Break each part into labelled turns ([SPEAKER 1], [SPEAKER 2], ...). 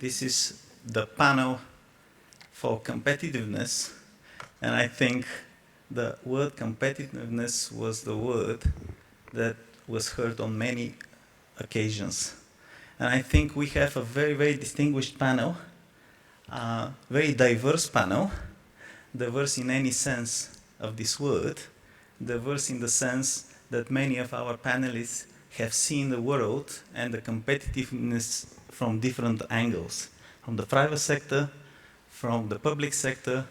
[SPEAKER 1] this is the panel for competitiveness, and I think the word competitiveness was the word that was heard on many occasions. And I think we have a very, very distinguished panel, very diverse panel, diverse in any sense of this word, diverse in the sense that many of our panelists have seen the world and the competitiveness from different angles, from the private sector, from the public sector,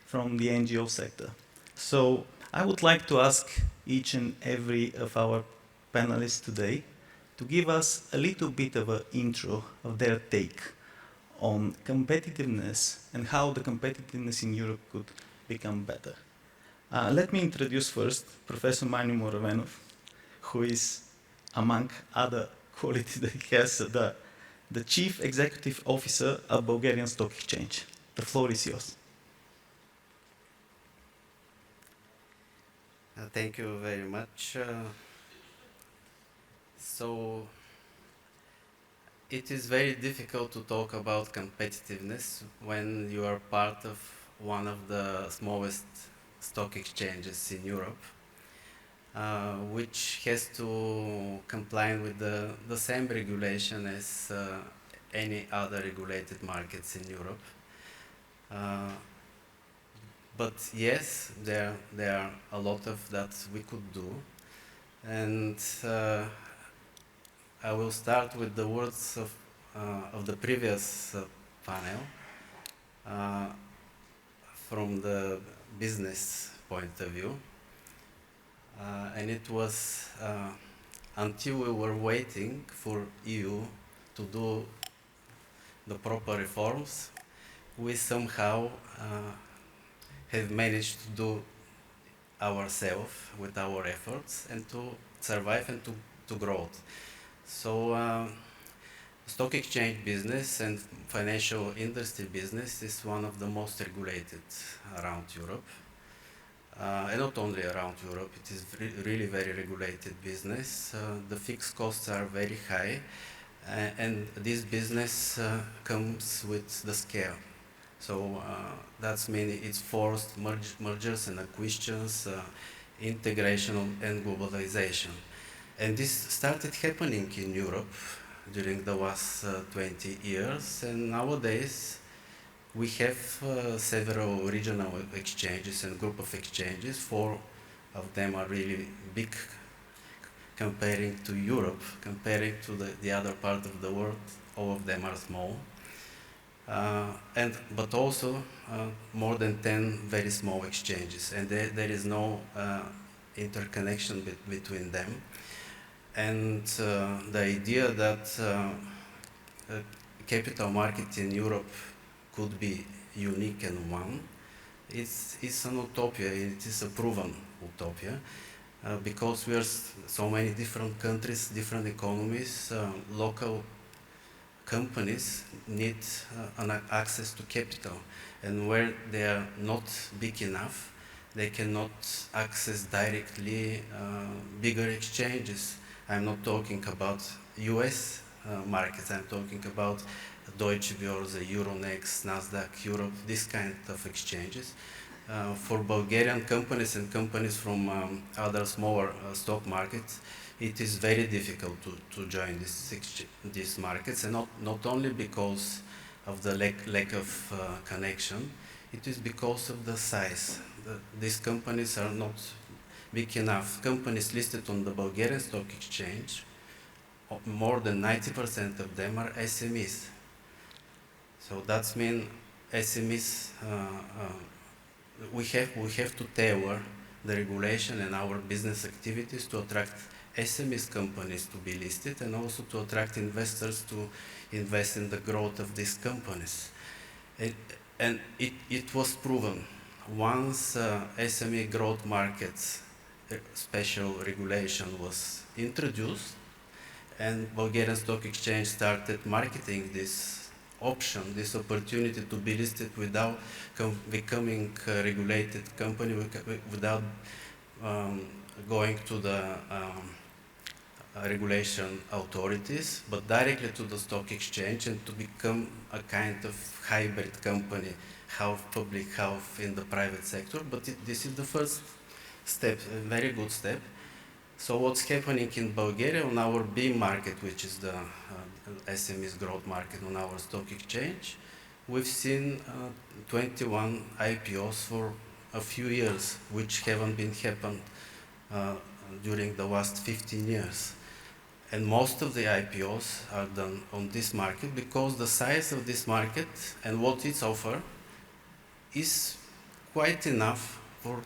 [SPEAKER 1] from the NGO sector. So I would like to ask each and every of our panelists today to give us a little bit of an intro of their take on competitiveness and how the competitiveness in Europe could become better. Let me introduce first Professor Manu Morovenov, who is, among other qualities that he has, the Chief Executive Officer of Bulgarian Stock Exchange. The floor is yours.
[SPEAKER 2] Thank you very much. So it is very difficult to talk about competitiveness when you are part of one of the smallest stock exchanges in Europe, which has to comply with the same regulation as any other regulated markets in Europe. But yes, there are a lot of that we could do, and I will start with the words of the previous panel from the business point of view, and it was until we were waiting for EU to do the proper reforms, we somehow have managed to do ourselves with our efforts and to survive and to grow. So stock exchange business and financial industry business is one of the most regulated around Europe. And not only around Europe, it is really very regulated business. The fixed costs are very high, and this business comes with the scale. So that's meaning it's forced mergers and acquisitions, integration and globalization. And this started happening in Europe during the last 20 years, and nowadays we have several regional exchanges and group of exchanges. 4 of them are really big comparing to Europe, comparing to the other part of the world, all of them are small. But also more than 10 very small exchanges, and there is no interconnection between them. And the idea that capital market in Europe could be unique and one, it's an utopia, it is a proven utopia, because we are so many different countries, different economies, local companies need access to capital, and where they are not big enough, they cannot access directly bigger exchanges. I'm not talking about US markets, I'm talking about Deutsche Börse, Euronext, Nasdaq, Europe, this kind of exchanges. For Bulgarian companies and companies from other smaller stock markets, it is very difficult to join these markets, and not only because of the lack of connection, it is because of the size. These companies are not big enough. Companies listed on the Bulgarian Stock Exchange, more than 90% of them are SMEs. So that means SMEs, we have to tailor the regulation and our business activities to attract SMEs companies to be listed, and also to attract investors to invest in the growth of these companies. And it was proven. Once SME growth markets special regulation was introduced, and Bulgarian Stock Exchange started marketing this option, this opportunity to be listed without becoming a regulated company, without going to the regulation authorities, but directly to the stock exchange and to become a kind of hybrid company, half public, half in the private sector. But this is the first step, a very good step. So what's happening in Bulgaria on our B market, which is the SMEs growth market on our stock exchange, we've seen 21 IPOs for a few years, which haven't been happened during the last 15 years. And most of the IPOs are done on this market because the size of this market and what it's offer is quite enough for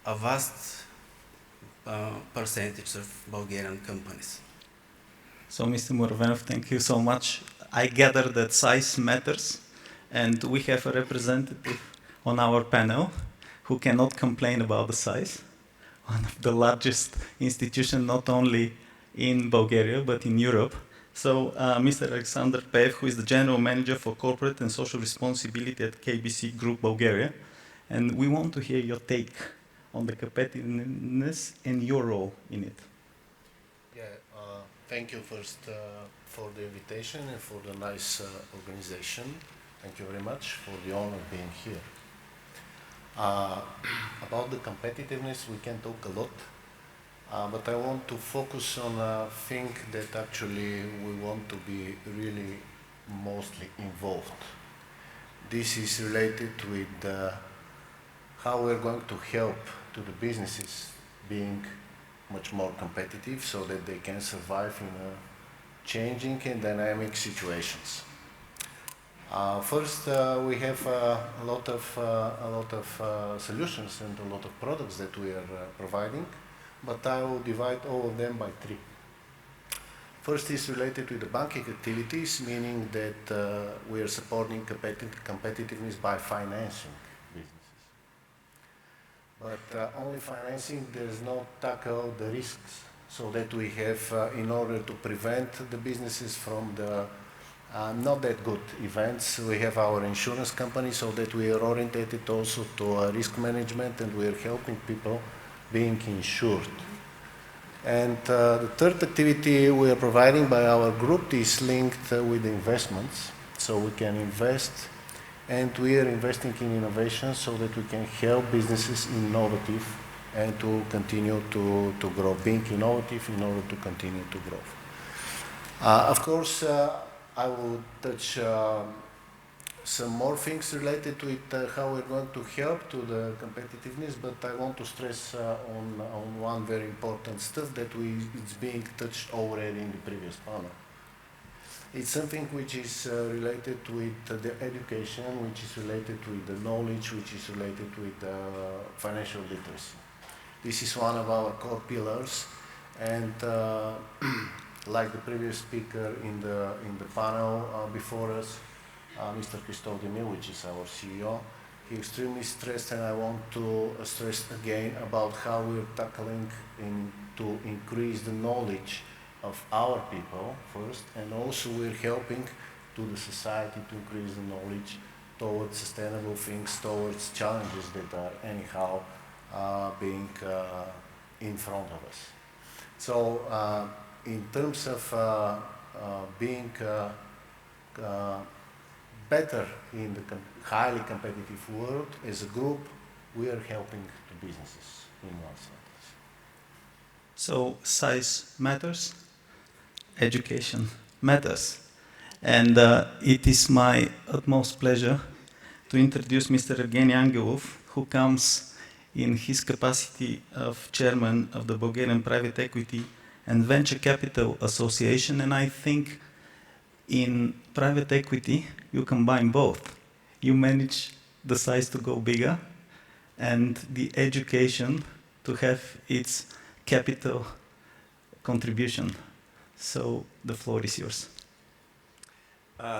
[SPEAKER 2] a vast percentage of Bulgarian companies.
[SPEAKER 1] So, Mr. Muravenov, thank you so much. I gather that size matters, and we have a representative on our panel who cannot complain about the size. One of the largest institutions, not only in Bulgaria, but in Europe. So, Mr. Alexander Pev, who is the General Manager for Corporate and Social Responsibility at KBC Group Bulgaria. And we want to hear your take on the competitiveness and your role in it.
[SPEAKER 3] Yeah, thank you first for the invitation and for the nice organization. Thank you very much for the honor of being here. About the competitiveness, we can talk a lot, but I want to focus on a thing that actually we want to be really mostly involved. This is related with how we're going to help to the businesses being much more competitive so that they can survive in changing and dynamic situations. First, we have a lot of solutions and a lot of products that we are providing, but I will divide all of them by three. First is related to the banking activities, meaning that we are supporting competitiveness by financing businesses. But only financing does not tackle the risks, so that we have, in order to prevent the businesses from the not that good events, we have our insurance company, so that we are oriented also to risk management, and we are helping people being insured. And the third activity we are providing by our group is linked with investments, so we can invest, and we are investing in innovation so that we can help businesses innovative and to continue to grow, being innovative in order to continue to grow. Of course, I will touch some more things related to it, how we're going to help to the competitiveness, but I want to stress on one very important stuff that it's being touched already in the previous panel. It's something which is related with the education, which is related with the knowledge, which is related with financial literacy. This is one of our core pillars, and like the previous speaker in the panel before us, Mr. Christophe Demir, which is our CEO, he extremely stressed, and I want to stress again about how we're tackling to increase the knowledge of our people first, and also we're helping to the society to increase the knowledge towards sustainable things, towards challenges that are anyhow being in front of us. So in terms of being better in the highly competitive world, as a group, we are helping the businesses in one sentence.
[SPEAKER 1] So size matters, education matters. And it is my utmost pleasure to introduce Mr. Evgeny Angelov, who comes in his capacity of chairman of the Bulgarian Private Equity and Venture Capital Association. And I think in private equity, you combine both. You manage the size to go bigger and the education to have its capital contribution. So the floor is yours.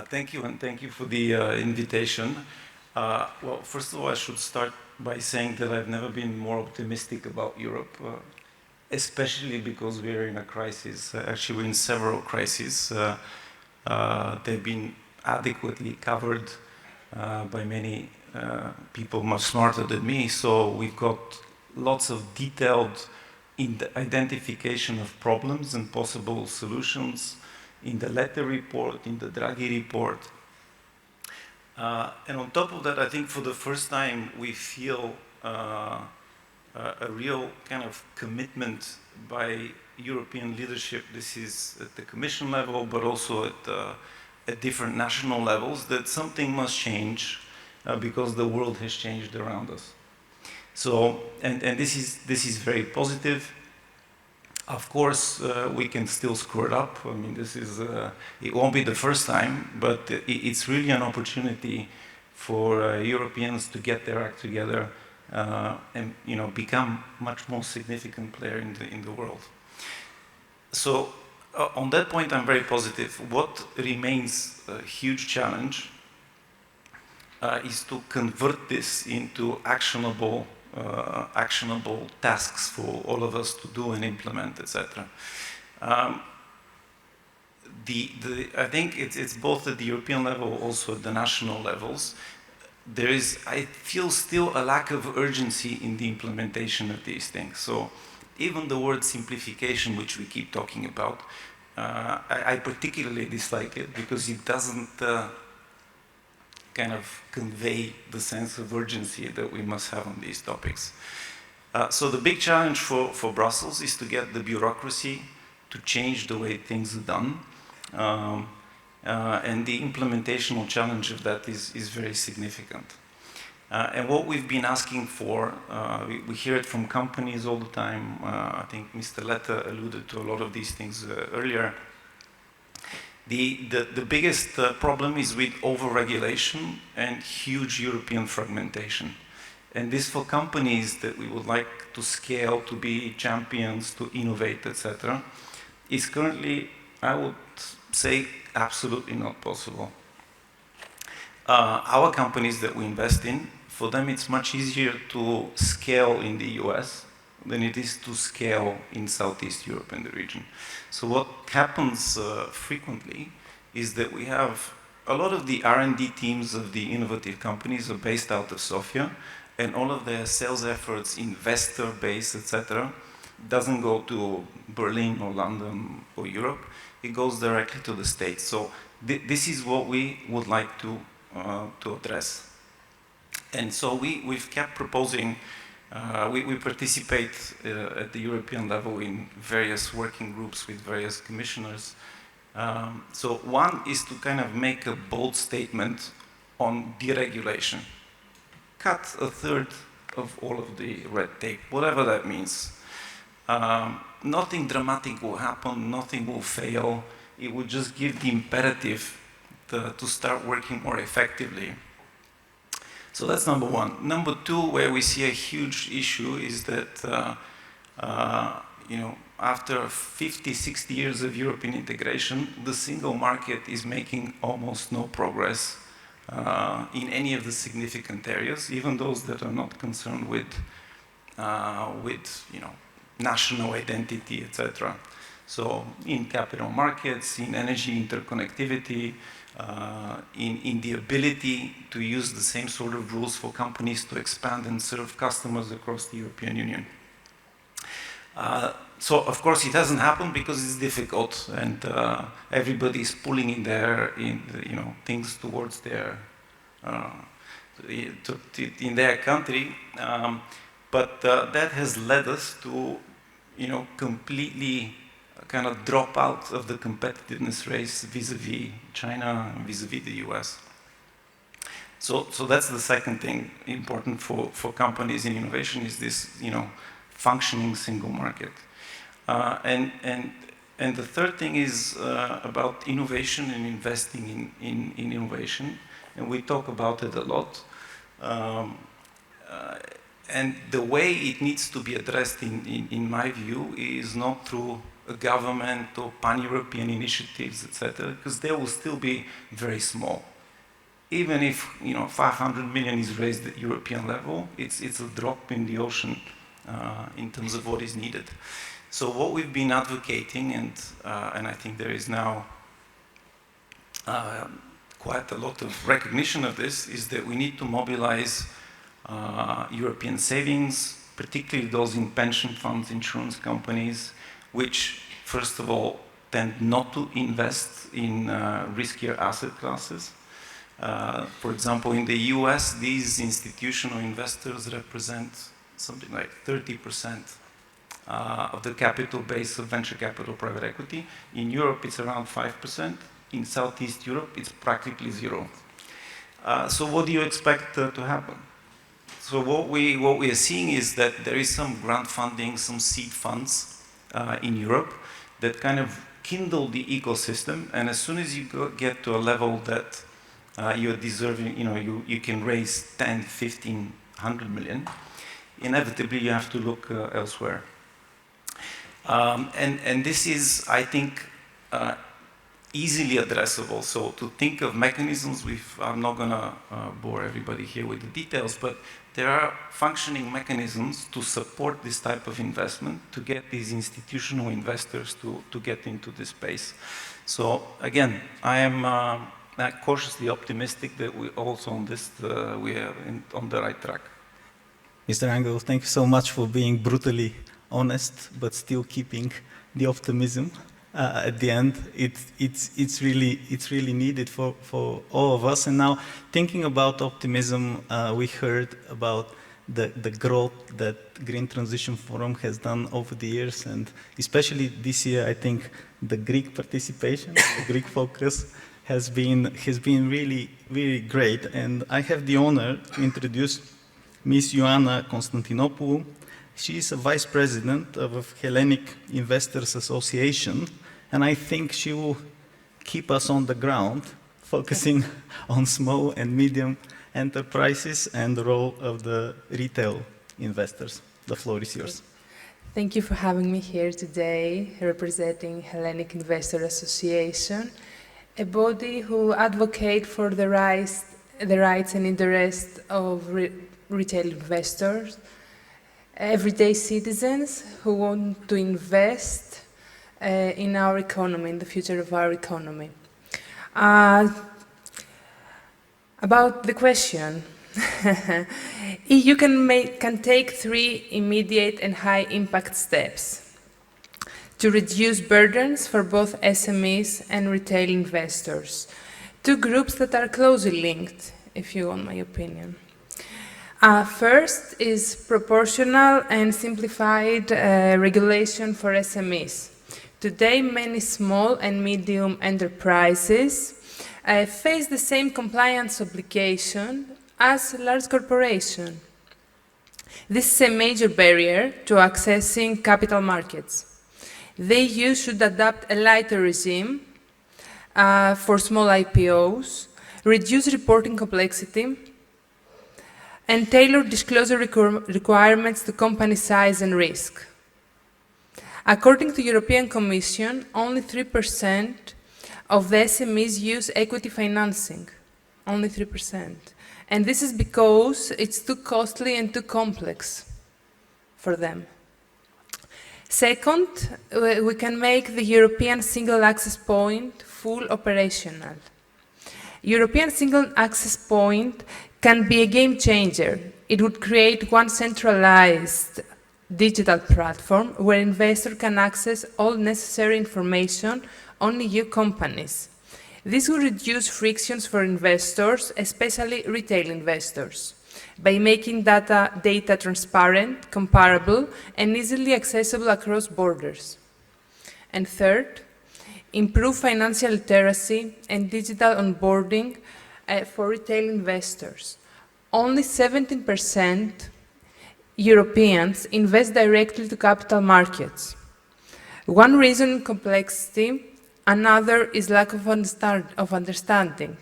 [SPEAKER 4] Thank you, and thank you for the invitation. Well, first of all, I should start by saying that I've never been more optimistic about Europe, especially because we're in a crisis. Actually, we're in several crises. They've been adequately covered by many people much smarter than me, so we've got lots of detailed in the identification of problems and possible solutions, in the Letta report, in the Draghi report. And on top of that, I think for the first time we feel a real kind of commitment by European leadership. This is at the Commission level, but also at different national levels, that something must change because the world has changed around us. So, and this is very positive. Of course, we can still screw it up. I mean, this is, it won't be the first time, but it's really an opportunity for Europeans to get their act together and, you know, become much more significant player in the world. So, on that point, I'm very positive. What remains a huge challenge is to convert this into actionable tasks for all of us to do and implement, etc. I think it's both at the European level, also at the national levels. There is, I feel, still a lack of urgency in the implementation of these things. So even the word simplification, which we keep talking about, I particularly dislike it because it doesn't kind of convey the sense of urgency that we must have on these topics. So the big challenge for Brussels is to get the bureaucracy to change the way things are done. And the implementational challenge of that is very significant. And what we've been asking for, we hear it from companies all the time. I think Mr. Letta alluded to a lot of these things earlier. The biggest problem is with over-regulation and huge European fragmentation. And this for companies that we would like to scale, to be champions, to innovate, etc., is currently, I would say, absolutely not possible. Our companies that we invest in, for them it's much easier to scale in the US than it is to scale in Southeast Europe and the region. So what happens frequently is that we have a lot of the R&D teams of the innovative companies are based out of Sofia, and all of their sales efforts, investor base, etc., doesn't go to Berlin or London or Europe. It goes directly to the States. So this is what we would like to address. And so we've kept proposing. We participate at the European level in various working groups with various commissioners. So one is to kind of make a bold statement on deregulation. Cut a third of all of the red tape, whatever that means. Nothing dramatic will happen, nothing will fail. It will just give the imperative to start working more effectively. So that's number one. Number two, where we see a huge issue is that, you know, after 50, 60 years of European integration, the single market is making almost no progress in any of the significant areas, even those that are not concerned with you know, national identity, etc. So in capital markets, in energy interconnectivity, in the ability to use the same sort of rules for companies to expand and serve customers across the European Union. So of course it hasn't happened because it's difficult, and everybody is pulling in you know, things towards their in their country, but that has led us to, you know, completely kind of drop out of the competitiveness race vis-a-vis China and vis-a-vis the US. So that's the second thing important for companies in innovation is this, you know, functioning single market. And the third thing is about innovation and investing in innovation, and we talk about it a lot. And the way it needs to be addressed, in my view, is not through a government or pan-European initiatives, etc., because they will still be very small. Even if, you know, 500 million is raised at European level, it's a drop in the ocean in terms of what is needed. So what we've been advocating, and I think there is now quite a lot of recognition of this, is that we need to mobilize European savings, particularly those in pension funds, insurance companies, which, first of all, tend not to invest in riskier asset classes. For example, in the US, these institutional investors represent something like 30% of the capital base of venture capital private equity. In Europe, it's around 5%. In Southeast Europe, it's practically zero. So what do you expect to happen? So what we are seeing is that there is some grant funding, some seed funds in Europe that kind of kindle the ecosystem, and as soon as you get to a level that you're deserving, you can raise 10, 15, 100 million, inevitably you have to look elsewhere. And this is, I think, easily addressable. So to think of mechanisms, I'm not going to bore everybody here with the details, but there are functioning mechanisms to support this type of investment, to get these institutional investors to get into this space. So again, I am cautiously optimistic that we also on this, we are on the right track.
[SPEAKER 1] Mr. Angel, thank you so much for being brutally honest, but still keeping the optimism. At the end, it's really needed for all of us. And now, thinking about optimism, we heard about the growth that Green Transition Forum has done over the years, and especially this year, I think the Greek participation, the Greek focus, has been really great. And I have the honor to introduce Ms. Ioana Constantinopoulou. She is a vice president of Hellenic Investors Association. And I think she will keep us on the ground, focusing on small and medium enterprises and the role of the retail investors. The floor is yours.
[SPEAKER 5] Thank you for having me here today, representing Hellenic Investor Association, a body who advocate for the rights and interests of retail investors, everyday citizens who want to invest in our economy, in the future of our economy. About the question, EU can take 3 immediate and high-impact steps to reduce burdens for both SMEs and retail investors, 2 groups that are closely linked, if you want my opinion. First is proportional and simplified regulation for SMEs. Today, many small and medium enterprises face the same compliance obligation as large corporations. This is a major barrier to accessing capital markets. The EU should adopt a lighter regime for small IPOs, reduce reporting complexity, and tailor disclosure requirements to company size and risk. According to the European Commission, only 3% of the SMEs use equity financing, only 3%. And this is because it's too costly and too complex for them. Second, we can make the European Single Access Point full operational. European Single Access Point can be a game changer. It would create one centralized digital platform where investors can access all necessary information on EU companies. This will reduce frictions for investors, especially retail investors, by making data transparent, comparable, and easily accessible across borders. And third, improve financial literacy and digital onboarding for retail investors. Only 17% Europeans invest directly to capital markets. One reason, complexity. Another is lack of understanding.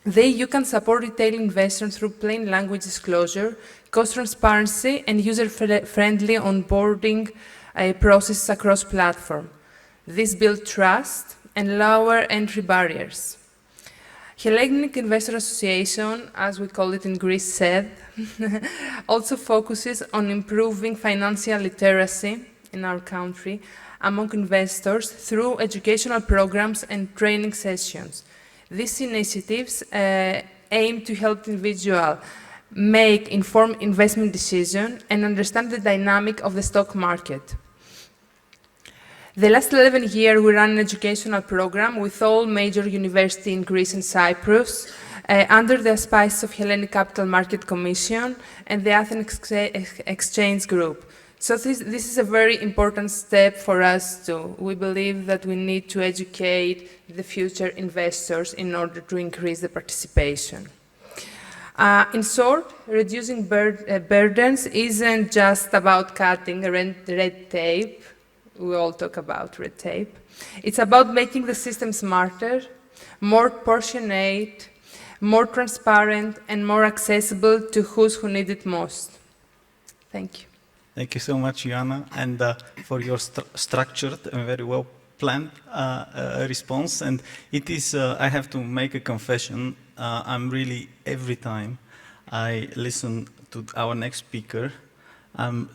[SPEAKER 5] The EU can support retail investors through plain language disclosure, cost transparency, and user-friendly onboarding processes across platforms. This builds trust and lower entry barriers. Hellenic Investor Association, as we call it in Greece, said, also focuses on improving financial literacy in our country among investors through educational programs and training sessions. These initiatives aim to help individuals make informed investment decisions, and understand the dynamic of the stock market. The last 11 years, we ran an educational program with all major universities in Greece and Cyprus under the auspices of Hellenic Capital Market Commission and the Athens Exchange Group. So this is a very important step for us too. We believe that we need to educate the future investors in order to increase the participation. In short, reducing burdens isn't just about cutting red tape. We all talk about red tape. It's about making the system smarter, more proportionate, more transparent, and more accessible to those who need it most. Thank you.
[SPEAKER 1] Thank you so much, Joanna, and for your structured and very well planned response. And it is, I have to make a confession. I'm really, every time I listen to our next speaker, I'm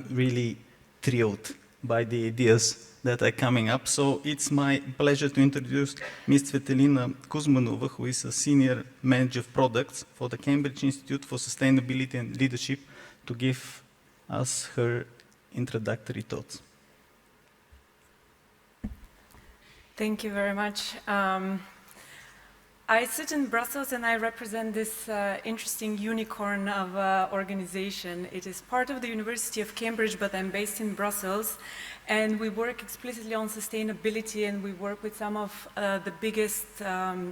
[SPEAKER 1] really thrilled by the ideas that are coming up. So it's my pleasure to introduce Ms. Svetlina Kuzmanova, who is a Senior Manager of Products for the Cambridge Institute for Sustainability and Leadership, to give us her introductory thoughts.
[SPEAKER 6] Thank you very much. I sit in Brussels and I represent this interesting unicorn of organization. It is part of the University of Cambridge, but I'm based in Brussels, and we work explicitly on sustainability, and we work with some of the biggest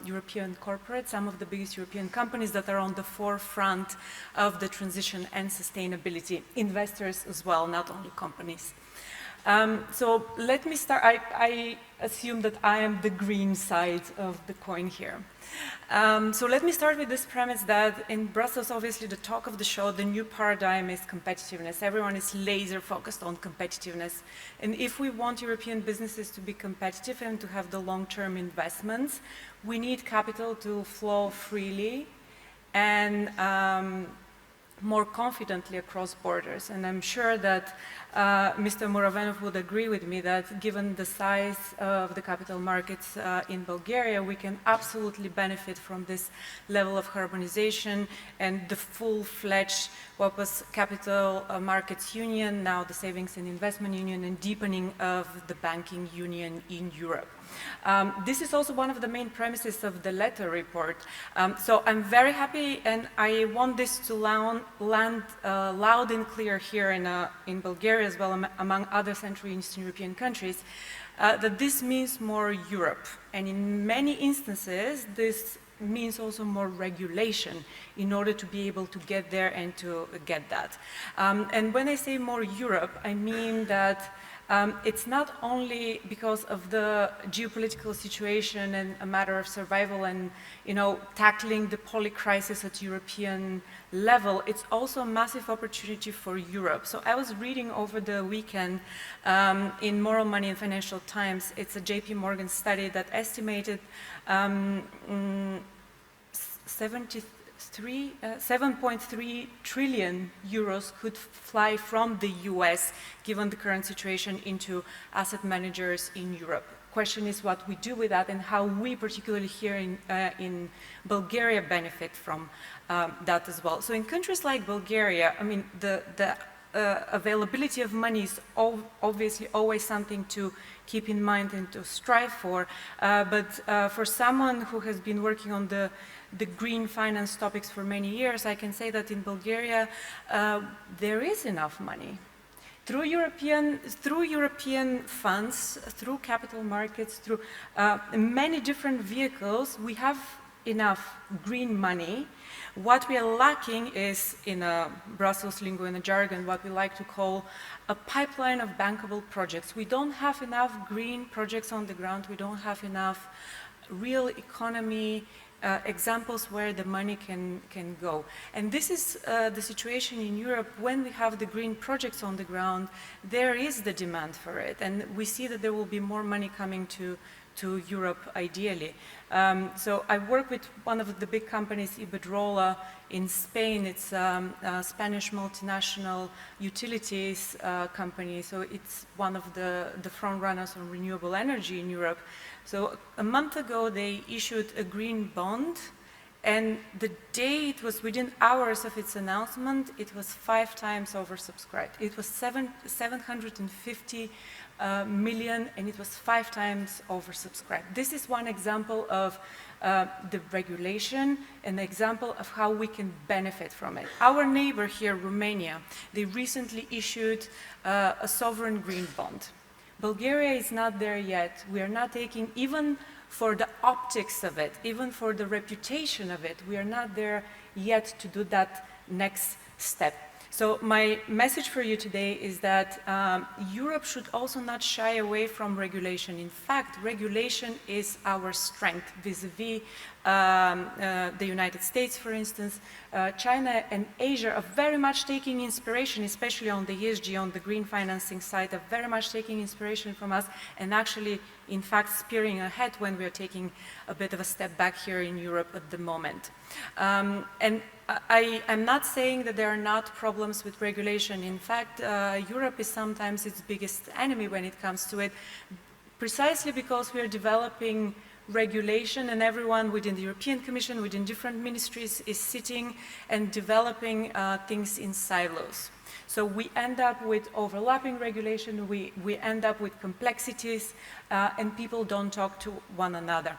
[SPEAKER 6] European corporates, some of the biggest European companies that are on the forefront of the transition and sustainability, investors as well, not only companies. So let me start. I assume that I am the green side of the coin here. So let me start with this premise that in Brussels, obviously the talk of the show, the new paradigm is competitiveness. Everyone is laser focused on competitiveness. And if we want European businesses to be competitive and to have the long-term investments, we need capital to flow freely and more confidently across borders. And I'm sure that Mr. Muravenov would agree with me that given the size of the capital markets in Bulgaria, we can absolutely benefit from this level of harmonization and the full-fledged, what was Capital Markets Union, now the Savings and Investment Union, and deepening of the banking union in Europe. This is also one of the main premises of the letter report. So I'm very happy, and I want this to land loud and clear here in Bulgaria as well, among other Central and Eastern European countries, that this means more Europe. And in many instances, this means also more regulation in order to be able to get there and to get that. And when I say more Europe, I mean that it's not only because of the geopolitical situation and a matter of survival and, you know, tackling the poly-crisis at European level, it's also a massive opportunity for Europe. So I was reading over the weekend in Moral Money and Financial Times, it's a JP Morgan study that estimated 7.3 trillion euros could fly from the US, given the current situation, into asset managers in Europe. Question is what we do with that and how we, particularly here in Bulgaria, benefit from that as well. So in countries like Bulgaria, I mean, the availability of money is obviously always something to keep in mind and to strive for. But for someone who has been working on the green finance topics for many years, I can say that in Bulgaria, there is enough money. Through European funds, through capital markets, through many different vehicles, we have enough green money. What we are lacking is, in a Brussels lingo and a jargon, what we like to call a pipeline of bankable projects. We don't have enough green projects on the ground. We don't have enough real economy examples where the money can go. And this is the situation in Europe. When we have the green projects on the ground, there is the demand for it. And we see that there will be more money coming to Europe, ideally. So I work with one of the big companies, Iberdrola, in Spain. It's a Spanish multinational utilities company. So it's one of the front runners on renewable energy in Europe. So a month ago, they issued a green bond, And the day it was within hours of its announcement, it was 5 times oversubscribed. It was 750 million, and it was 5 times oversubscribed. This is one example of the regulation, an example of how we can benefit from it. Our neighbor here, Romania, they recently issued a sovereign green bond. Bulgaria is not there yet. We are not taking, even for the optics of it, even for the reputation of it, we are not there yet to do that next step. So my message for you today is that Europe should also not shy away from regulation. In fact, regulation is our strength vis-a-vis the United States, for instance. China and Asia are very much taking inspiration, especially on the ESG, on the green financing side, are very much taking inspiration from us and actually, in fact, spearing ahead when we are taking a bit of a step back here in Europe at the moment. And I'm not saying that there are not problems with regulation. In fact, Europe is sometimes its biggest enemy when it comes to it, precisely because we are developing regulation and everyone within the European Commission, within different ministries, is sitting and developing things in silos. So we end up with overlapping regulation, we end up with complexities, and people don't talk to one another.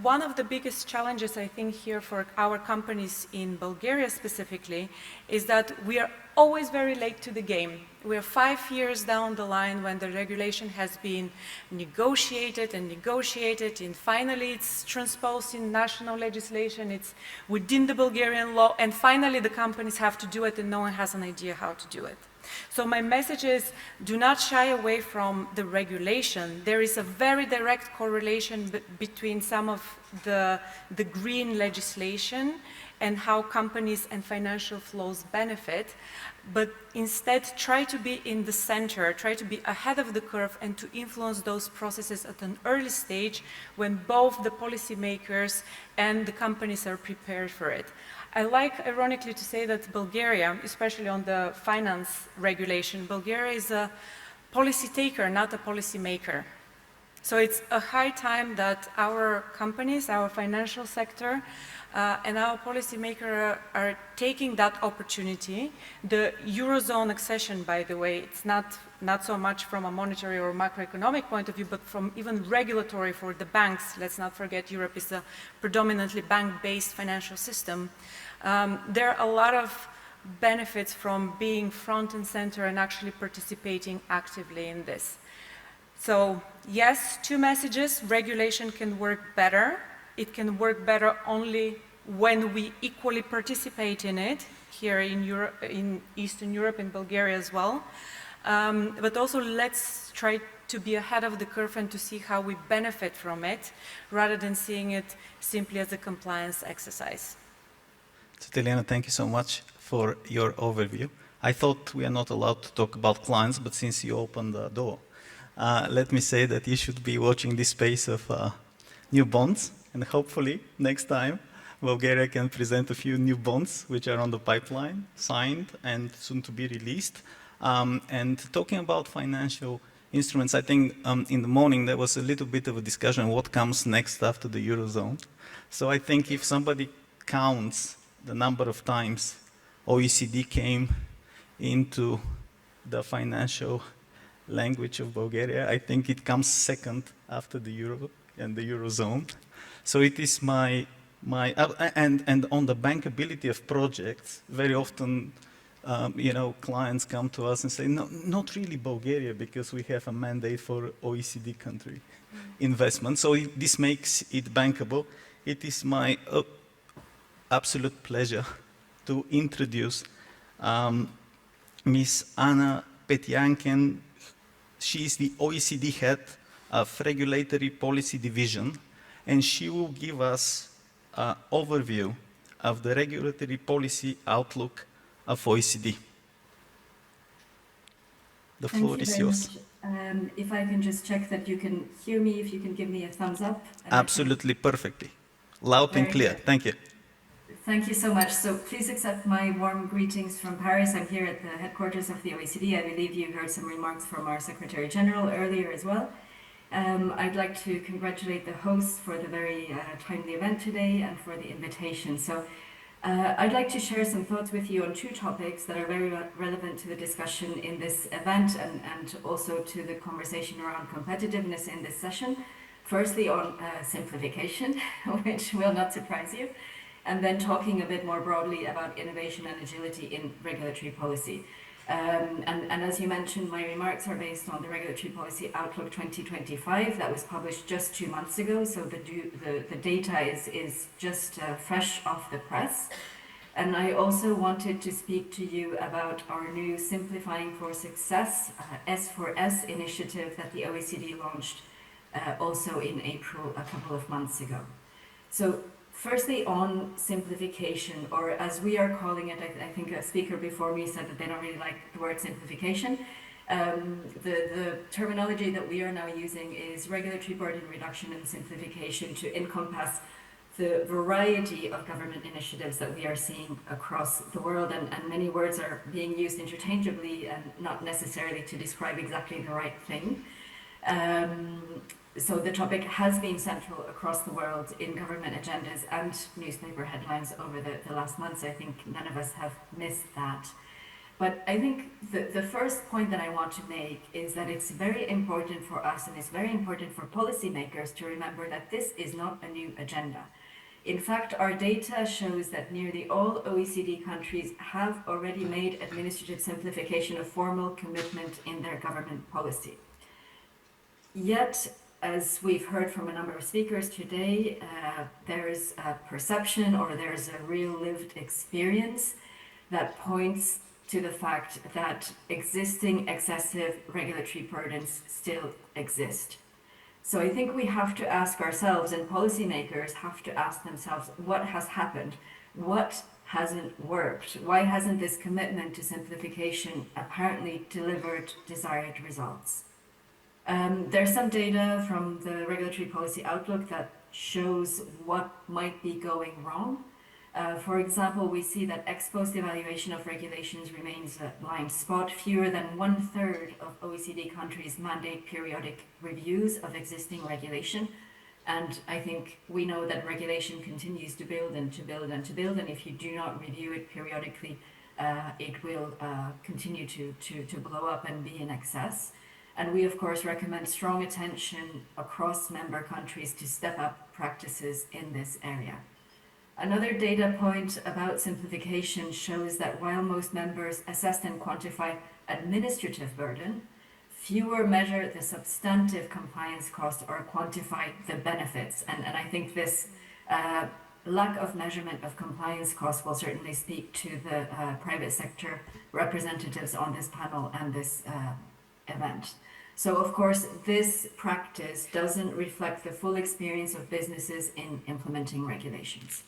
[SPEAKER 6] One of the biggest challenges, I think, here for our companies in Bulgaria specifically is that we are always very late to the game. We are 5 years down the line when the regulation has been negotiated and negotiated, and finally it's transposed in national legislation, it's within the Bulgarian law, and finally the companies have to do it and no one has an idea how to do it. So my message is, do not shy away from the regulation. There is a very direct correlation between some of the green legislation and how companies and financial flows benefit, but instead try to be in the center, try to be ahead of the curve and to influence those processes at an early stage when both the policymakers and the companies are prepared for it. I like, ironically, to say that Bulgaria, especially on the finance regulation, Bulgaria is a policy taker, not a policy maker. So it's a high time that our companies, our financial sector, and our policymakers are taking that opportunity. The Eurozone accession, by the way, it's not so much from a monetary or macroeconomic point of view, but from even regulatory for the banks. Let's not forget Europe is a predominantly bank-based financial system. There are a lot of benefits from being front and center and actually participating actively in this. So yes, 2 messages. Regulation can work better. It can work better only when we equally participate in it, here in Europe, in Eastern Europe, in Bulgaria as well. But also let's try to be ahead of the curve and to see how we benefit from it, rather than seeing it simply as a compliance exercise.
[SPEAKER 1] So, Tiliana, thank you so much for your overview. I thought we are not allowed to talk about clients, but since you opened the door, let me say that you should be watching this space of new bonds, and hopefully next time Bulgaria can present a few new bonds which are on the pipeline, signed and soon to be released. And talking about financial instruments, I think in the morning there was a little bit of a discussion what comes next after the Eurozone. So I think if somebody counts the number of times OECD came into the financial language of Bulgaria, I think it comes second after the Euro and the Eurozone. So it is and on the bankability of projects, very often, clients come to us and say, no, not really Bulgaria, because we have a mandate for OECD country investment. So this makes it bankable. It is my absolute pleasure to introduce Ms. Anna Petyanken. She is the OECD head of Regulatory Policy Division, and she will give us an overview of the regulatory policy outlook of OECD. The floor is yours.
[SPEAKER 7] If I can just check that you can hear me, if you can give me a thumbs up.
[SPEAKER 1] Absolutely, perfectly. Loud and clear. Thank you.
[SPEAKER 7] Thank you so much. So please accept my warm greetings from Paris. I'm here at the headquarters of the OECD. I believe you heard some remarks from our Secretary General earlier as well. I'd like to congratulate the hosts for the very timely event today and for the invitation. So I'd like to share some thoughts with you on two topics that are very relevant to the discussion in this event and also to the conversation around competitiveness in this session. Firstly, on simplification, which will not surprise you, and then talking a bit more broadly about innovation and agility in regulatory policy. And as you mentioned, my remarks are based on the Regulatory Policy Outlook 2025 that was published just 2 months ago, so the data is just fresh off the press. And I also wanted to speak to you about our new Simplifying for Success, S4S initiative that the OECD launched also in April a couple of months ago. So firstly, on simplification, or as we are calling it, I think a speaker before me said that they don't really like the word simplification. The terminology that we are now using is regulatory burden reduction and simplification to encompass the variety of government initiatives that we are seeing across the world, and many words are being used interchangeably and not necessarily to describe exactly the right thing. So the topic has been central across the world in government agendas and newspaper headlines over the last months. I think none of us have missed that. But I think the first point that I want to make is that it's very important for us and it's very important for policymakers to remember that this is not a new agenda. In fact, our data shows that nearly all OECD countries have already made administrative simplification a formal commitment in their government policy. Yet, as we've heard from a number of speakers today, there's a perception or there's a real lived experience that points to the fact that existing excessive regulatory burdens still exist. So I think we have to ask ourselves, and policymakers have to ask themselves, what has happened? What hasn't worked? Why hasn't this commitment to simplification apparently delivered desired results? There's some data from the Regulatory Policy Outlook that shows what might be going wrong. For example, we see that ex-post evaluation of regulations remains a blind spot. Fewer than 1/3 of OECD countries mandate periodic reviews of existing regulation. And I think we know that regulation continues to build and to build and to build. And if you do not review it periodically, it will continue to blow up and be in excess. And we, of course, recommend strong attention across member countries to step up practices in this area. Another data point about simplification shows that while most members assess and quantify administrative burden, fewer measure the substantive compliance costs or quantify the benefits. And I think this lack of measurement of compliance costs will certainly speak to the private sector representatives on this panel and this event. So, of course, this practice doesn't reflect the full experience of businesses in implementing regulations.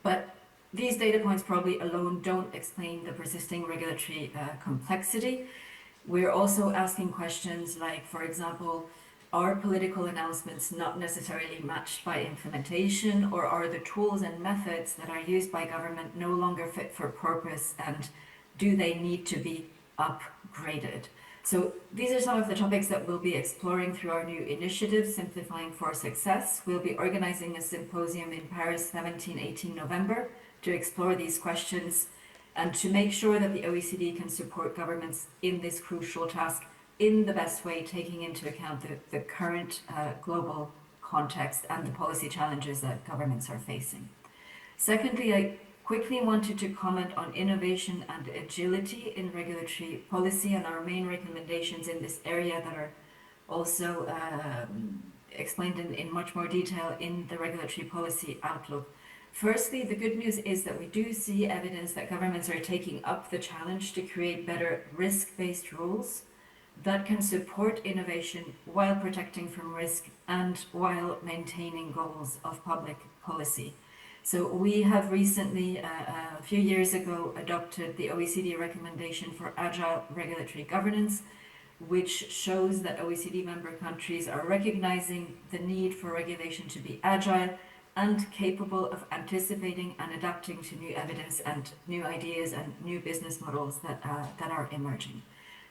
[SPEAKER 7] But these data points probably alone don't explain the persisting regulatory complexity. We're also asking questions like, for example, are political announcements not necessarily matched by implementation, or are the tools and methods that are used by government no longer fit for purpose, and do they need to be upgraded? So these are some of the topics that we'll be exploring through our new initiative, Simplifying for Success. We'll be organizing a symposium in Paris 17-18 November to explore these questions and to make sure that the OECD can support governments in this crucial task in the best way, taking into account the current global context and the policy challenges that governments are facing. Secondly, I quickly wanted to comment on innovation and agility in regulatory policy and our main recommendations in this area that are also explained in much more detail in the Regulatory Policy Outlook. Firstly, the good news is that we do see evidence that governments are taking up the challenge to create better risk-based rules that can support innovation while protecting from risk and while maintaining goals of public policy. So we have recently, a few years ago, adopted the OECD recommendation for agile regulatory governance, which shows that OECD member countries are recognizing the need for regulation to be agile and capable of anticipating and adapting to new evidence and new ideas and new business models that are emerging.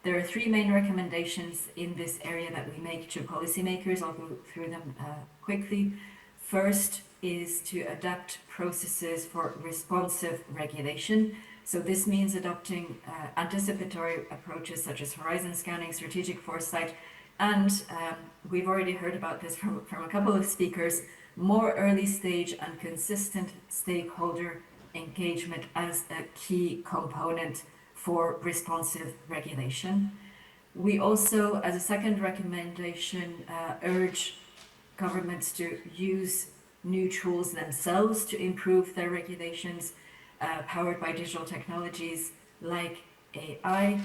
[SPEAKER 7] There are three main recommendations in this area that we make to policymakers. I'll go through them quickly. First is to adapt processes for responsive regulation. So this means adopting anticipatory approaches such as horizon scanning, strategic foresight, and we've already heard about this from a couple of speakers, more early stage and consistent stakeholder engagement as a key component for responsive regulation. We also, as a second recommendation, urge governments to use new tools themselves to improve their regulations powered by digital technologies like AI.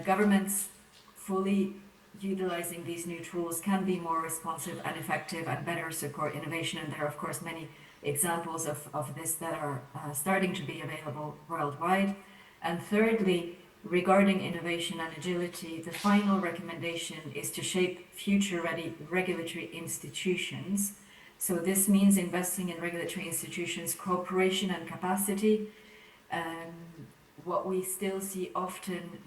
[SPEAKER 7] Governments fully utilizing these new tools can be more responsive and effective and better support innovation. And there are, of course, many examples of this that are starting to be available worldwide. And thirdly, regarding innovation and agility, the final recommendation is to shape future-ready regulatory institutions. So this means investing in regulatory institutions' cooperation and capacity. What we still see often,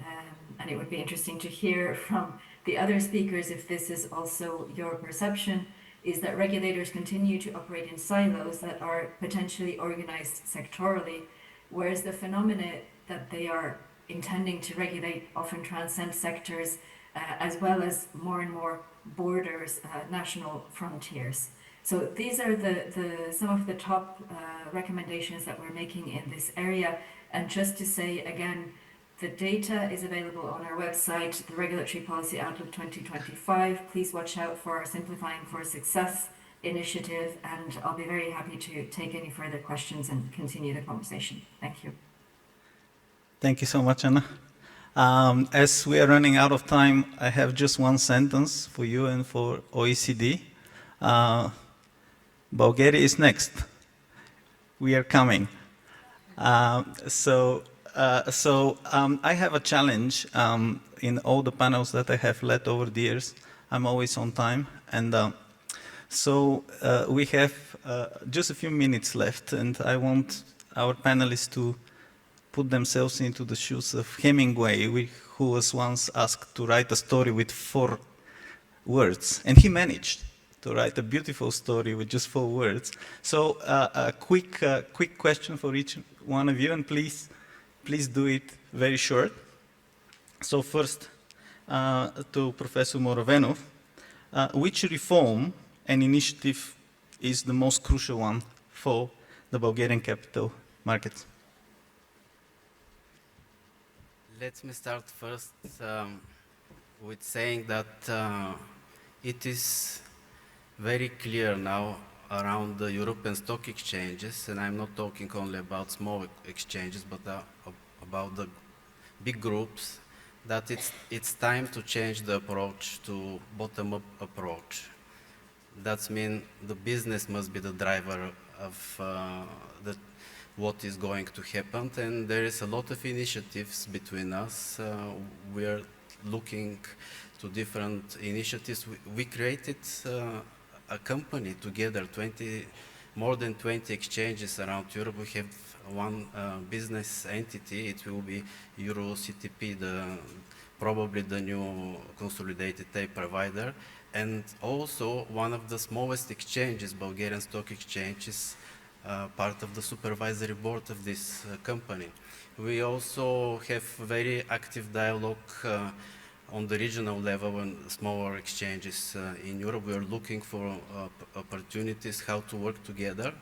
[SPEAKER 7] and it would be interesting to hear from the other speakers if this is also your perception, is that regulators continue to operate in silos that are potentially organized sectorally, whereas the phenomena that they are intending to regulate often transcend sectors as well as more and more borders, national frontiers. So these are some of the top recommendations that we're making in this area. And just to say again, the data is available on our website, the Regulatory Policy Outlook 2025. Please watch out for our Simplifying for Success initiative, and I'll be very happy to take any further questions and continue the conversation. Thank you.
[SPEAKER 1] Thank you so much, Anna. As we are running out of time, I have just one sentence for you and for OECD. Bulgaria is next. We are coming. I have a challenge in all the panels that I have led over the years. I'm always on time, and we have just a few minutes left, and I want our panelists to put themselves into the shoes of Hemingway, who was once asked to write a story with 4 words, and he managed to write a beautiful story with just 4 words. So a quick question for each one of you, and please do it very short. So first, to Professor Morovenov, which reform and initiative is the most crucial one for the Bulgarian capital markets?
[SPEAKER 2] Let me start first with saying that it is very clear now around the European stock exchanges, and I'm not talking only about small exchanges, but about the big groups, that it's time to change the approach to bottom-up approach. That means the business must be the driver of what is going to happen, and there is a lot of initiatives between us. We are looking to different initiatives. We created a company together, more than 20 exchanges around Europe. We have one business entity. It will be EuroCTP, probably the new consolidated tape provider, and also one of the smallest exchanges, Bulgarian Stock Exchange, is part of the supervisory board of this company. We also have very active dialogue on the regional level and smaller exchanges in Europe. We are looking for opportunities how to work together.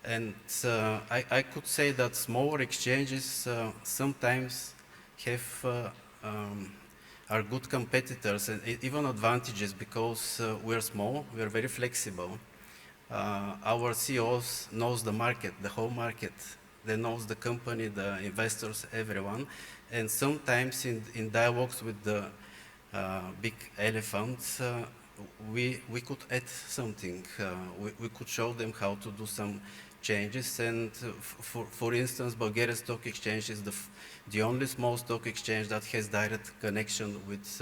[SPEAKER 2] And I could say that smaller exchanges sometimes are good competitors and even advantages, because we are small, we are very flexible. Our CEOs knows the market, the whole market. They knows the company, the investors, everyone. And sometimes in dialogues with the big elephants, we could add something. We could show them how to do some changes. And for instance, Bulgarian Stock Exchange is the only small stock exchange that has direct connection with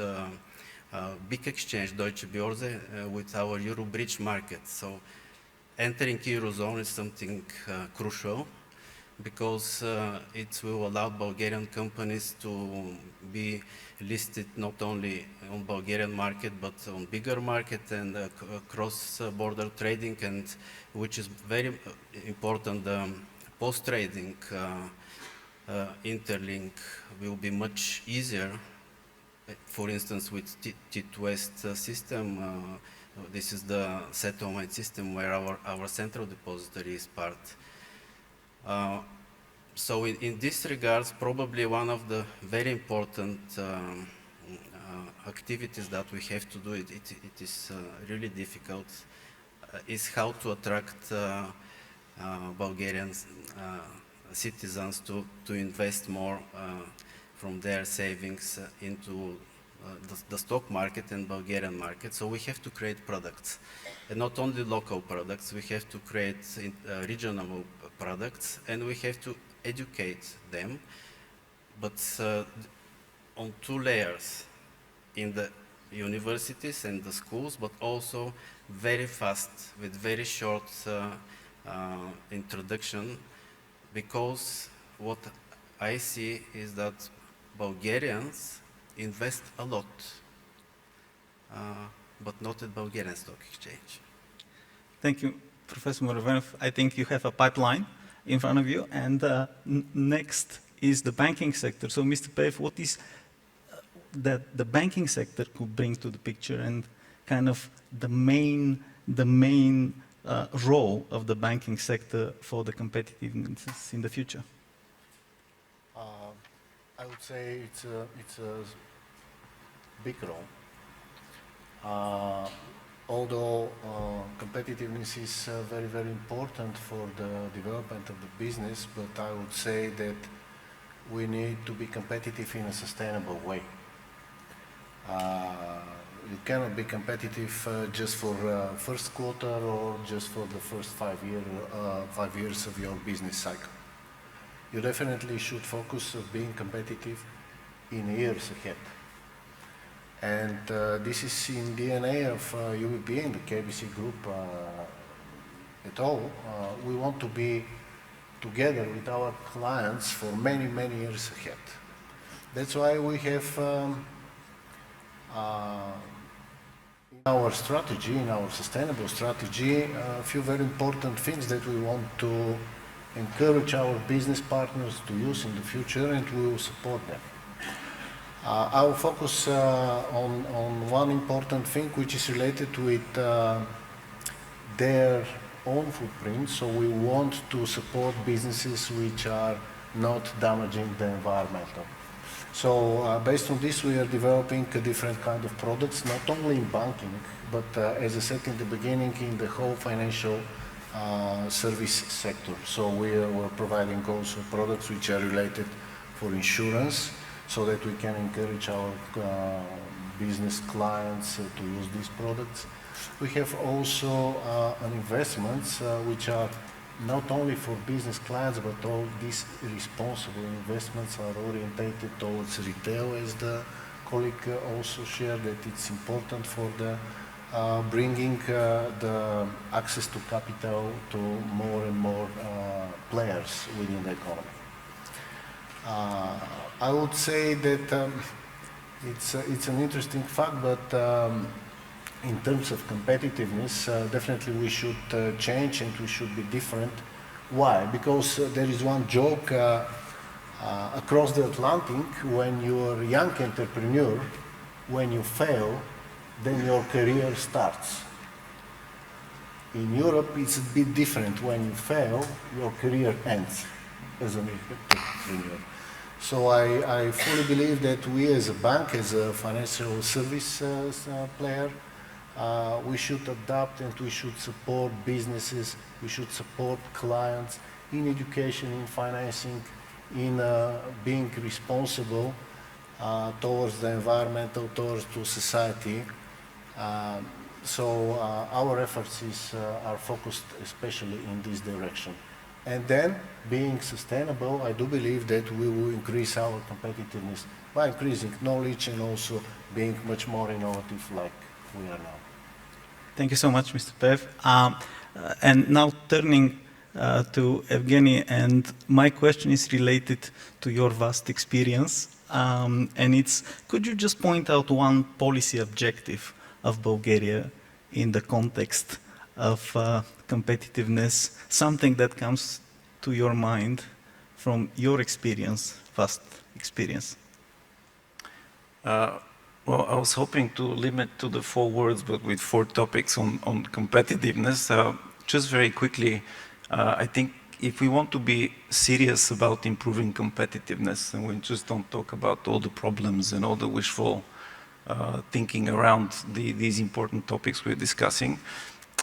[SPEAKER 2] big exchange, Deutsche Börse, with our Euro bridge market. So entering Eurozone is something crucial, because it will allow Bulgarian companies to be listed not only on Bulgarian market but on bigger market and cross-border trading, and which is very important, post-trading interlink will be much easier. For instance, with T2S system, this is the settlement system where our central depository is part. So in this regards, probably one of the very important activities that we have to do, it is really difficult, is how to attract Bulgarian citizens to invest more from their savings into the stock market and Bulgarian market. So we have to create products, and not only local products, we have to create regional products, and we have to educate them, but on two layers, in the universities and the schools, but also very fast, with very short introduction, because what I see is that Bulgarians invest a lot, but not at Bulgarian Stock Exchange.
[SPEAKER 1] Thank you, Professor Muravenov. I think you have a pipeline in front of you, and next is the banking sector. So, Mr. Pev, what is that the banking sector could bring to the picture, and kind of the main role of the banking sector for the competitiveness in the future?
[SPEAKER 3] I would say it's a big role. Although competitiveness is very, very important for the development of the business, but I would say that we need to be competitive in a sustainable way. You cannot be competitive just for first quarter or just for the first 5 years of your business cycle. You definitely should focus on being competitive in years ahead. And this is in DNA of UBP and the KBC group at all. We want to be together with our clients for many, many years ahead. That's why we have in our strategy, in our sustainable strategy, a few very important things that we want to encourage our business partners to use in the future, and we will support them. I will focus on one important thing which is related with their own footprint. So we want to support businesses which are not damaging the environment. So based on this, we are developing a different kind of products, not only in banking, but as I said in the beginning, in the whole financial service sector. So we're providing also products which are related for insurance, so that we can encourage our business clients to use these products. We have also investments which are not only for business clients, but all these responsible investments are orientated towards retail, as the colleague also shared, that it's important for the bringing the access to capital to more and more players within the economy. I would say that it's an interesting fact, but in terms of competitiveness, definitely we should change and we should be different. Why? Because there is one joke across the Atlantic: when you're a young entrepreneur, when you fail, then your career starts. In Europe, it's a bit different. When you fail, your career ends as an entrepreneur. So I fully believe that we as a bank, as a financial service player, we should adapt and we should support businesses, we should support clients in education, in financing, in being responsible towards the environmental, towards to society. So our efforts are focused especially in this direction. And then, being sustainable, I do believe that we will increase our competitiveness by increasing knowledge and also being much more innovative like we are now.
[SPEAKER 1] Thank you so much, Mr. Pev. And now turning to Evgeny, and my question is related to your vast experience. And it's, could you just point out one policy objective of Bulgaria in the context of competitiveness, something that comes to your mind from your experience, vast experience?
[SPEAKER 4] Well, I was hoping to limit to the 4 words, but with 4 topics on competitiveness. Just very quickly, I think if we want to be serious about improving competitiveness, and we just don't talk about all the problems and all the wishful thinking around these important topics we're discussing,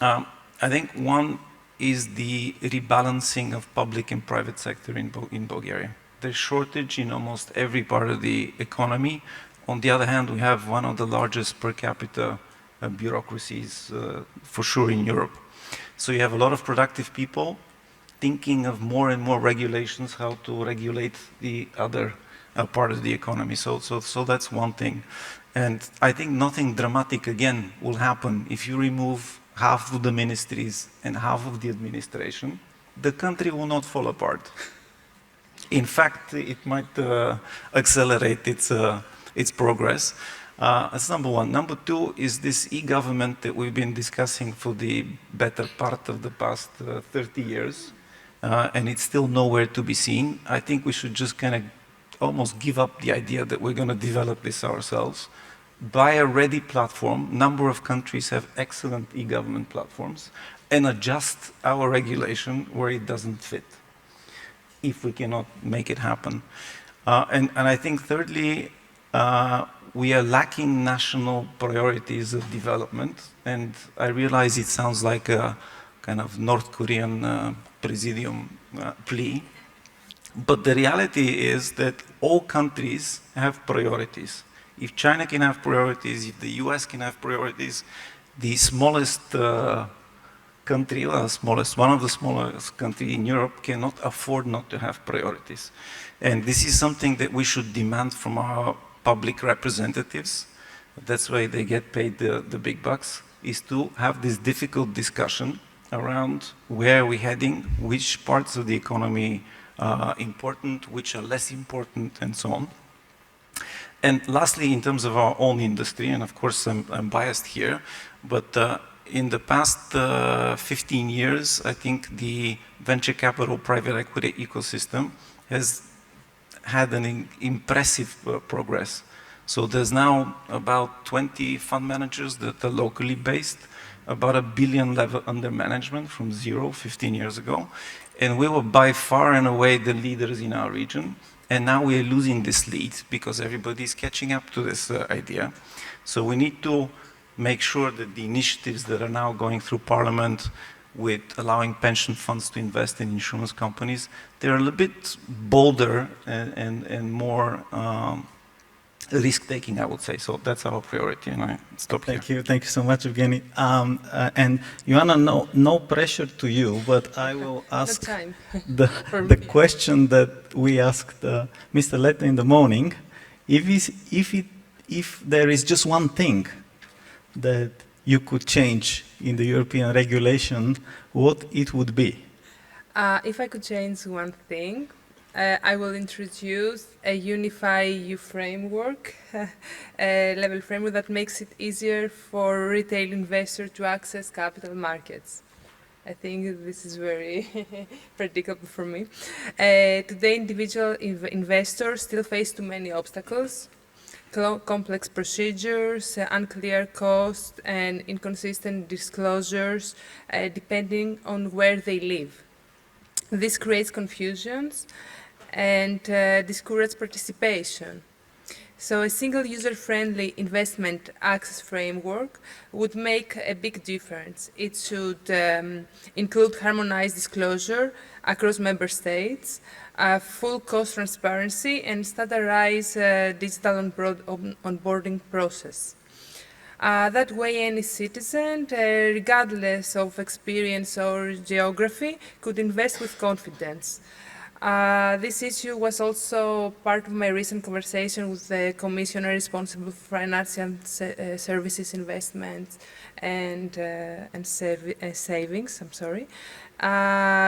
[SPEAKER 4] I think one is the rebalancing of public and private sector in Bulgaria. There's shortage in almost every part of the economy. On the other hand, we have one of the largest per capita bureaucracies, for sure, in Europe. So you have a lot of productive people thinking of more and more regulations, how to regulate the other part of the economy. So that's one thing. And I think nothing dramatic, again, will happen if you remove half of the ministries and half of the administration. The country will not fall apart. In fact, it might accelerate its progress. That's number one. Number two is this e-government that we've been discussing for the better part of the past 30 years, and it's still nowhere to be seen. I think we should just kind of almost give up the idea that we're going to develop this ourselves. Buy a ready platform. Number of countries have excellent e-government platforms, and adjust our regulation where it doesn't fit, if we cannot make it happen. And I think thirdly, we are lacking national priorities of development, and I realize it sounds like a kind of North Korean presidium plea, but the reality is that all countries have priorities. If China can have priorities, if the US can have priorities, the smallest country, well, one of the smallest countries in Europe cannot afford not to have priorities. And this is something that we should demand from our public representatives. That's why they get paid the big bucks, is to have this difficult discussion around where we're heading, which parts of the economy are important, which are less important, and so on. And lastly, in terms of our own industry, and of course I'm biased here, but in the past 15 years, I think the venture capital private equity ecosystem has had an impressive progress. So there's now about 20 fund managers that are locally based, about $1 billion level under management from 0 15 years ago. And we were by far and away the leaders in our region. And now we're losing this lead because everybody's catching up to this idea. So we need to make sure that the initiatives that are now going through Parliament with allowing pension funds to invest in insurance companies, they're a little bit bolder and more risk-taking, I would say. So that's our priority, and I stop here.
[SPEAKER 1] Thank you so much, Evgeny. And Ioana, no pressure to you, but I will ask the question that we asked Mr. Letta in the morning. If there is just one thing that you could change in the European regulation, what it would be?
[SPEAKER 5] If I could change one thing, I will introduce a unified EU framework, a level framework that makes it easier for retail investors to access capital markets. I think this is very predictable for me. Today, individual investors still face too many obstacles, complex procedures, unclear costs, and inconsistent disclosures, depending on where they live. This creates confusions and discourages participation. So a single user-friendly investment access framework would make a big difference. It should include harmonized disclosure across member states, full cost transparency, and standardized digital onboarding process. That way any citizen, regardless of experience or geography, could invest with confidence. This issue was also part of my recent conversation with the commissioner responsible for financial services investments and savings. I'm sorry.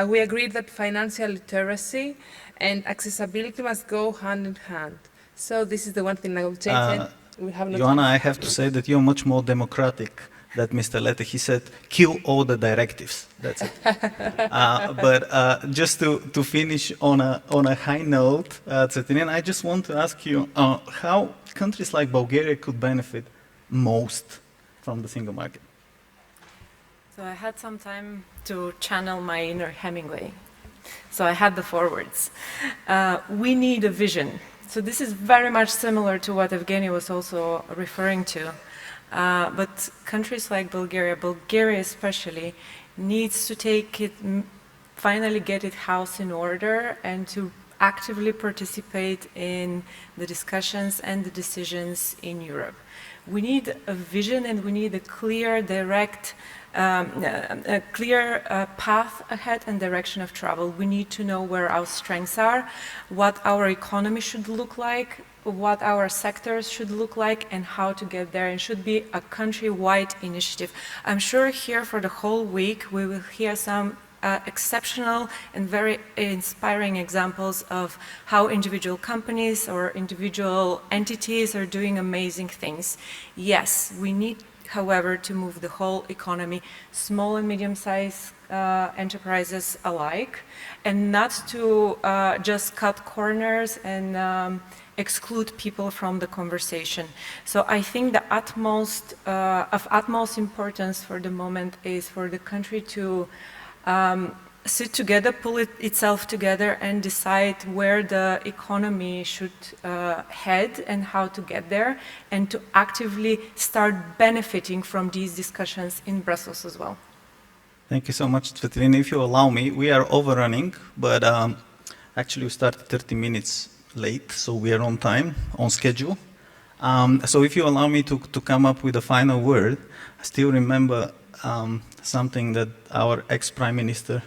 [SPEAKER 5] We agreed that financial literacy and accessibility must go hand in hand. So this is the one thing I will change. We have not.
[SPEAKER 1] Joanna, I have to say that you're much more democratic than Mr. Lette. He said, kill all the directives. That's it. But just to finish on a high note, Cetinin, I just want to ask you how countries like Bulgaria could benefit most from the single market.
[SPEAKER 6] So I had some time to channel my inner Hemingway. So I had the forwards. We need a vision. So this is very much similar to what Evgeny was also referring to. But countries like Bulgaria especially, needs to finally get its house in order and to actively participate in the discussions and the decisions in Europe. We need a vision and we need a clear, direct, path ahead and direction of travel. We need to know where our strengths are, what our economy should look like, what our sectors should look like, and how to get there. It should be a country-wide initiative. I'm sure here for the whole week we will hear some exceptional and very inspiring examples of how individual companies or individual entities are doing amazing things. Yes, we need, however, to move the whole economy, small and medium-sized enterprises alike, and not to just cut corners and exclude people from the conversation. So I think the of utmost importance for the moment is for the country to sit together, pull itself together and decide where the economy should head and how to get there, and to actively start benefiting from these discussions in Brussels as well.
[SPEAKER 1] Thank you so much, Svetlana. If you allow me, we are overrunning, but actually we started 30 minutes late, so we are on time, on schedule. So if you allow me to come up with a final word, I still remember something that our ex-prime minister,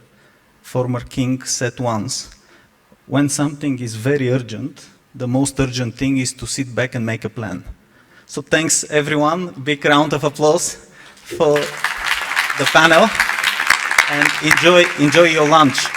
[SPEAKER 1] former king, said once. When something is very urgent, the most urgent thing is to sit back and make a plan. So thanks everyone, big round of applause for the panel, and enjoy your lunch.